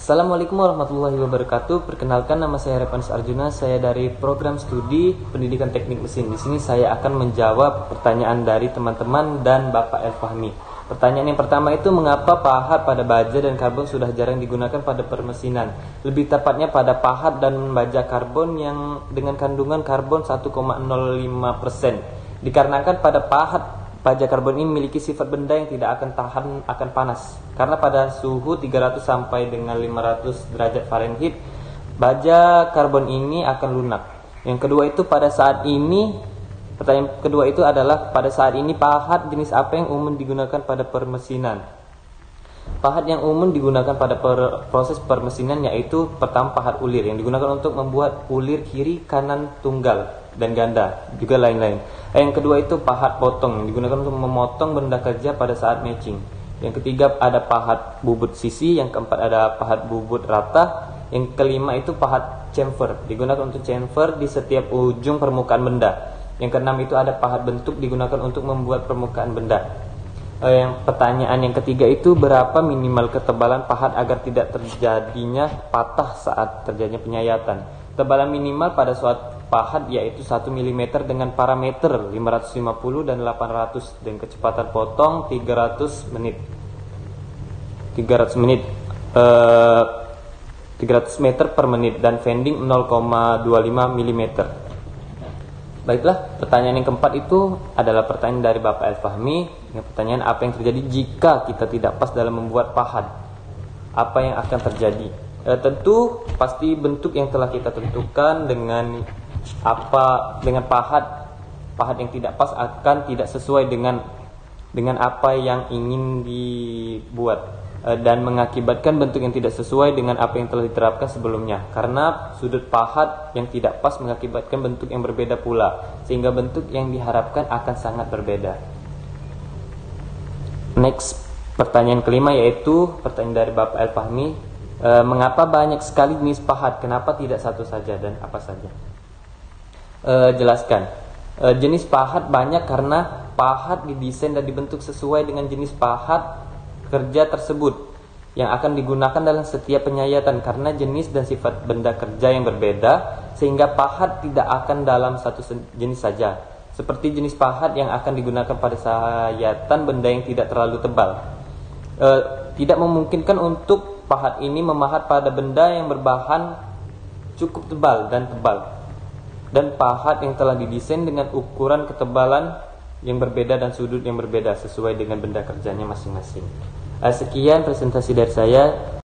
Assalamualaikum warahmatullahi wabarakatuh. Perkenalkan, nama saya Revanis Arjuna. Saya dari program studi Pendidikan Teknik Mesin. Di sini saya akan menjawab pertanyaan dari teman-teman dan Bapak El-Fahmi. Pertanyaan yang pertama itu, mengapa pahat pada baja dan karbon sudah jarang digunakan pada permesinan? Lebih tepatnya pada pahat dan baja karbon yang dengan kandungan karbon 1,05%. Dikarenakan pada pahat baja karbon ini memiliki sifat benda yang tidak akan tahan akan panas. Karena pada suhu 300 sampai dengan 500 derajat Fahrenheit, baja karbon ini akan lunak. Yang kedua itu pertanyaan kedua itu adalah, pada saat ini pahat jenis apa yang umum digunakan pada permesinan? Pahat yang umum digunakan pada proses permesinan yaitu pertama pahat ulir yang digunakan untuk membuat ulir kiri, kanan, tunggal, dan ganda, juga lain-lain. Yang kedua itu pahat potong yang digunakan untuk memotong benda kerja pada saat matching. Yang ketiga ada pahat bubut sisi, yang keempat ada pahat bubut rata, yang kelima itu pahat chamfer digunakan untuk chamfer di setiap ujung permukaan benda. Yang keenam itu ada pahat bentuk digunakan untuk membuat permukaan benda. Yang pertanyaan yang ketiga itu, berapa minimal ketebalan pahat agar tidak terjadinya patah saat terjadinya penyayatan? Ketebalan minimal pada suatu pahat yaitu 1 mm dengan parameter 550 dan 800 dan kecepatan potong 300 meter per menit dan bending 0,25 mm. Baiklah, pertanyaan yang keempat itu adalah pertanyaan dari Bapak El-Fahmi. Pertanyaan, apa yang terjadi jika kita tidak pas dalam membuat pahat? Apa yang akan terjadi? Tentu pasti bentuk yang telah kita tentukan dengan pahat yang tidak pas akan tidak sesuai dengan apa yang ingin dibuat dan mengakibatkan bentuk yang tidak sesuai dengan apa yang telah diterapkan sebelumnya, karena sudut pahat yang tidak pas mengakibatkan bentuk yang berbeda pula, sehingga bentuk yang diharapkan akan sangat berbeda. Next, pertanyaan kelima yaitu pertanyaan dari Bapak El-Fahmi, mengapa banyak sekali jenis pahat, kenapa tidak satu saja dan apa saja? Jelaskan. Jenis pahat banyak karena pahat didesain dan dibentuk sesuai dengan jenis pahat kerja tersebut yang akan digunakan dalam setiap penyayatan, karena jenis dan sifat benda kerja yang berbeda sehingga pahat tidak akan dalam satu jenis saja. Seperti jenis pahat yang akan digunakan pada sayatan benda yang tidak terlalu tebal, tidak memungkinkan untuk pahat ini memahat pada benda yang berbahan cukup tebal, dan pahat yang telah didesain dengan ukuran ketebalan yang berbeda dan sudut yang berbeda sesuai dengan benda kerjanya masing-masing. Sekian presentasi dari saya.